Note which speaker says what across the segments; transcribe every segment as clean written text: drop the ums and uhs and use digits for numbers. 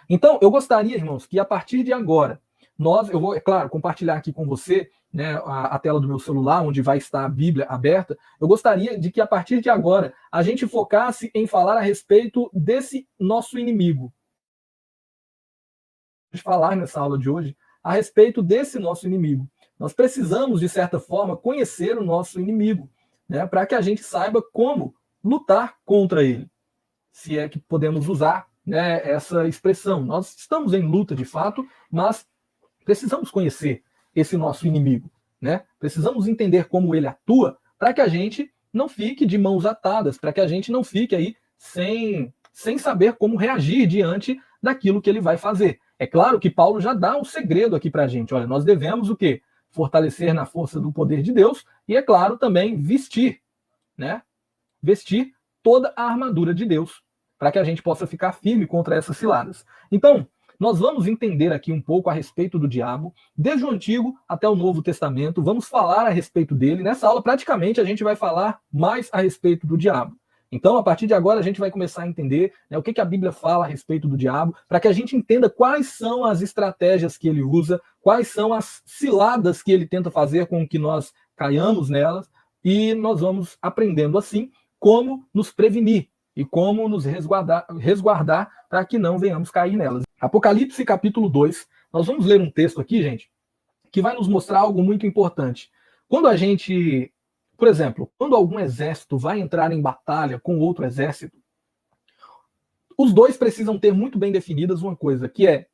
Speaker 1: Então, eu gostaria, irmãos, que a partir de agora, eu vou, é claro, compartilhar aqui com você, né, a tela do meu celular, onde vai estar a Bíblia aberta. Eu gostaria de que a partir de agora a gente focasse em falar a respeito desse nosso inimigo. De falar nessa aula de hoje a respeito desse nosso inimigo. Nós precisamos, de certa forma, conhecer o nosso inimigo, né, para que a gente saiba como lutar contra ele, se é que podemos usar, né, essa expressão. Nós estamos em luta de fato, mas precisamos conhecer esse nosso inimigo, né? Precisamos entender como ele atua para que a gente não fique de mãos atadas, para que a gente não fique aí sem saber como reagir diante daquilo que ele vai fazer. É claro que Paulo já dá um segredo aqui para a gente. Olha, nós devemos o quê? Fortalecer na força do poder de Deus e, é claro, também vestir, né? Vestir toda a armadura de Deus, para que a gente possa ficar firme contra essas ciladas. Então, nós vamos entender aqui um pouco a respeito do diabo, desde o Antigo até o Novo Testamento. Vamos falar a respeito dele. Nessa aula, praticamente, a gente vai falar mais a respeito do diabo. Então, a partir de agora, a gente vai começar a entender, né, o que a Bíblia fala a respeito do diabo, para que a gente entenda quais são as estratégias que ele usa, quais são as ciladas que ele tenta fazer com que nós caiamos nelas, e nós vamos aprendendo assim como nos prevenir e como nos resguardar para que não venhamos cair nelas. Apocalipse capítulo 2, nós vamos ler um texto aqui, gente, que vai nos mostrar algo muito importante. Quando a gente, por exemplo, quando algum exército vai entrar em batalha com outro exército, os dois precisam ter muito bem definidas uma coisa, que é,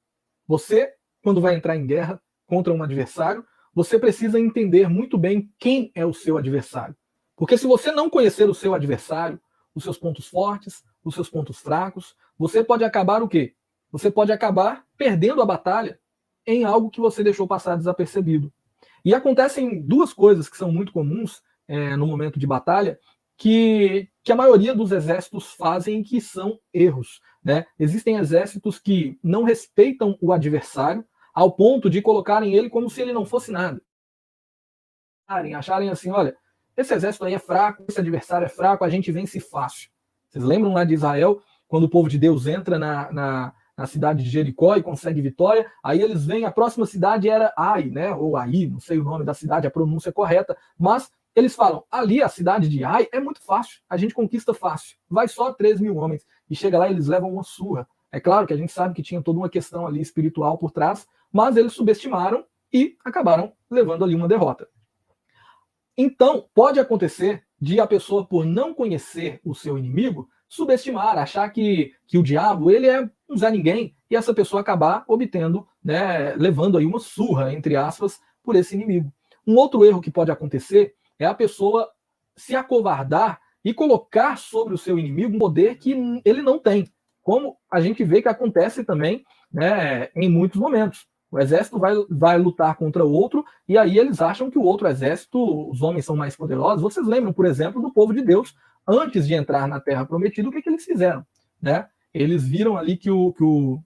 Speaker 1: você, quando vai entrar em guerra contra um adversário, você precisa entender muito bem quem é o seu adversário. Porque se você não conhecer o seu adversário, os seus pontos fortes, os seus pontos fracos, você pode acabar o quê? Você pode acabar perdendo a batalha em algo que você deixou passar desapercebido. E acontecem duas coisas que são muito comuns no momento de batalha, que a maioria dos exércitos fazem, que são erros, né? Existem exércitos que não respeitam o adversário ao ponto de colocarem ele como se ele não fosse nada. Acharem assim, olha, esse exército aí é fraco, esse adversário é fraco, a gente vence fácil. Vocês lembram lá de Israel, quando o povo de Deus entra na cidade de Jericó e consegue vitória, aí eles vêm, a próxima cidade era Ai, né? Ou Ai, não sei o nome da cidade, a pronúncia correta, mas eles falam, ali a cidade de Ai é muito fácil, a gente conquista fácil, vai só 3.000 homens, e chega lá e eles levam uma surra. É claro que a gente sabe que tinha toda uma questão ali espiritual por trás, mas eles subestimaram e acabaram levando ali uma derrota. Então, pode acontecer de a pessoa, por não conhecer o seu inimigo, subestimar, achar que o diabo ele é um Zé Ninguém, e essa pessoa acabar obtendo, né, levando aí uma surra, entre aspas, por esse inimigo. Um outro erro que pode acontecer é a pessoa se acovardar e colocar sobre o seu inimigo um poder que ele não tem, como a gente vê que acontece também, né, em muitos momentos. O exército vai lutar contra o outro, e aí eles acham que o outro exército, os homens são mais poderosos. Vocês lembram, por exemplo, do povo de Deus, antes de entrar na Terra Prometida, o que eles fizeram? Né? Eles viram ali que o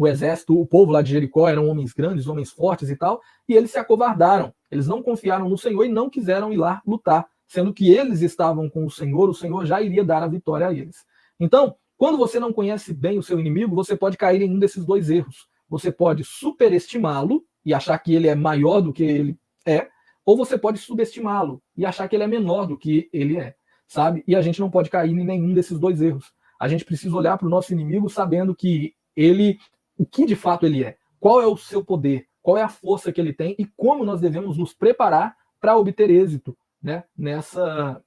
Speaker 1: exército, o povo lá de Jericó, eram homens grandes, homens fortes e tal, e eles se acovardaram. Eles não confiaram no Senhor e não quiseram ir lá lutar, sendo que eles estavam com o Senhor já iria dar a vitória a eles. Então, quando você não conhece bem o seu inimigo, você pode cair em um desses dois erros. Você pode superestimá-lo e achar que ele é maior do que ele é, ou você pode subestimá-lo e achar que ele é menor do que ele é, sabe? E a gente não pode cair em nenhum desses dois erros. A gente precisa olhar para o nosso inimigo sabendo que ele, o que de fato ele é, qual é o seu poder, qual é a força que ele tem e como nós devemos nos preparar para obter êxito, né, nessa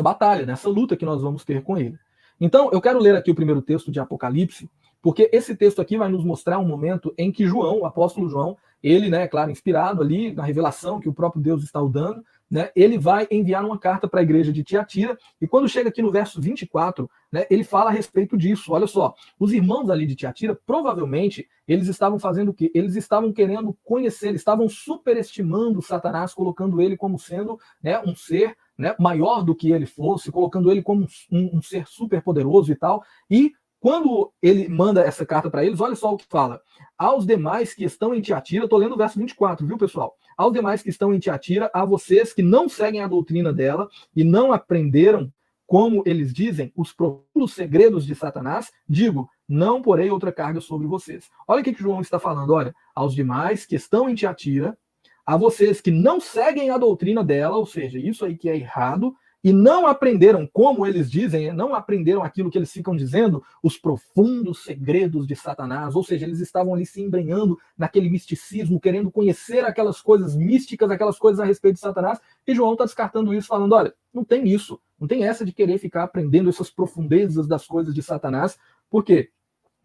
Speaker 1: batalha, nessa luta que nós vamos ter com ele. Então, eu quero ler aqui o primeiro texto de Apocalipse, porque esse texto aqui vai nos mostrar um momento em que João, o apóstolo João, ele, né, claro, inspirado ali na revelação que o próprio Deus está o dando, né, ele vai enviar uma carta para a igreja de Tiatira, e quando chega aqui no verso 24, né, ele fala a respeito disso. Olha só, os irmãos ali de Tiatira, provavelmente, eles estavam fazendo o quê? Eles estavam querendo conhecer, eles estavam superestimando Satanás, colocando ele como sendo, né, um ser, né, maior do que ele fosse, colocando ele como um ser super poderoso e tal, e quando ele manda essa carta para eles, olha só o que fala. Aos demais que estão em Tiatira, estou lendo o verso 24, viu, pessoal? Aos demais que estão em Tiatira, a vocês que não seguem a doutrina dela e não aprenderam, como eles dizem, os profundos segredos de Satanás, digo, não porei outra carga sobre vocês. Olha o que João está falando, olha, aos demais que estão em Tiatira, a vocês que não seguem a doutrina dela, ou seja, isso aí que é errado, e não aprenderam, como eles dizem, não aprenderam aquilo que eles ficam dizendo, os profundos segredos de Satanás, ou seja, eles estavam ali se embrenhando naquele misticismo, querendo conhecer aquelas coisas místicas, aquelas coisas a respeito de Satanás, e João está descartando isso, falando, olha, não tem isso, não tem essa de querer ficar aprendendo essas profundezas das coisas de Satanás, por quê?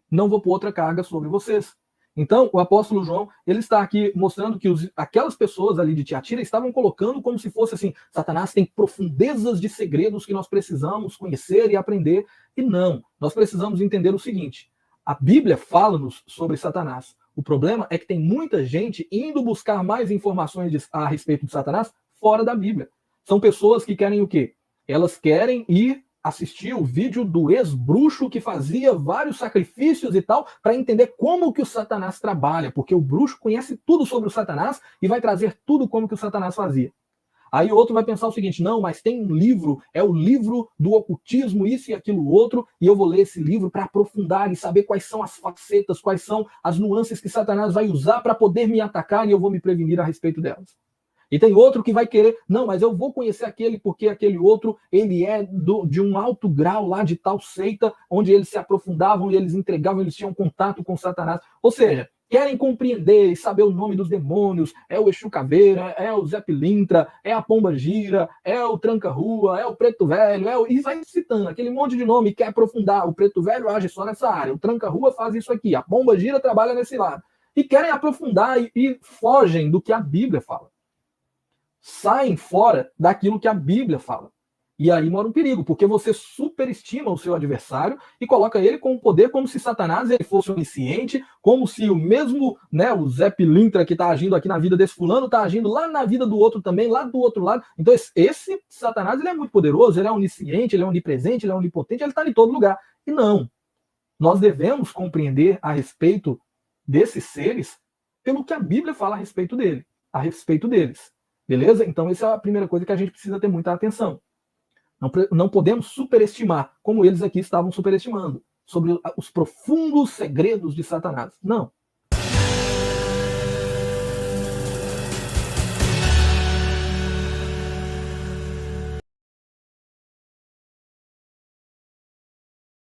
Speaker 1: Não vou pôr outra carga sobre vocês. Então, o apóstolo João, ele está aqui mostrando que aquelas pessoas ali de Tiatira estavam colocando como se fosse assim, Satanás tem profundezas de segredos que nós precisamos conhecer e aprender. E não, nós precisamos entender o seguinte, a Bíblia fala-nos sobre Satanás. O problema é que tem muita gente indo buscar mais informações a respeito de Satanás fora da Bíblia. São pessoas que querem o quê? Elas querem ir assistir o vídeo do ex-bruxo que fazia vários sacrifícios e tal, para entender como que o Satanás trabalha, porque o bruxo conhece tudo sobre o Satanás e vai trazer tudo como que o Satanás fazia. Aí o outro vai pensar o seguinte, não, mas tem um livro, é o livro do ocultismo, isso e aquilo outro, e eu vou ler esse livro para aprofundar e saber quais são as facetas, quais são as nuances que Satanás vai usar para poder me atacar e eu vou me prevenir a respeito delas. E tem outro que vai querer, não, mas eu vou conhecer aquele porque aquele outro, ele é de um alto grau lá de tal seita, onde eles se aprofundavam e eles entregavam, eles tinham contato com Satanás. Ou seja, querem compreender e saber o nome dos demônios, é o Exu Caveira, é o Zé Pilintra, é a Pomba Gira, é o Tranca-Rua, é o Preto Velho, e vai citando aquele monte de nome, quer aprofundar, o Preto Velho age só nessa área, o Tranca-Rua faz isso aqui, a Pomba Gira trabalha nesse lado. E querem aprofundar e fogem do que a Bíblia fala. Saem fora daquilo que a Bíblia fala. E aí mora um perigo, porque você superestima o seu adversário e coloca ele com o poder como se Satanás ele fosse onisciente, como se o mesmo, né, o Zé Pilintra que está agindo aqui na vida desse fulano está agindo lá na vida do outro também, lá do outro lado. Então esse Satanás ele é muito poderoso, ele é onisciente, ele é onipresente, ele é onipotente, ele está em todo lugar. E não. Nós devemos compreender a respeito desses seres pelo que a Bíblia fala a respeito dele, a respeito deles. Beleza? Então, essa é a primeira coisa que a gente precisa ter muita atenção. Não podemos superestimar, como eles aqui estavam superestimando, sobre os profundos segredos de Satanás. Não.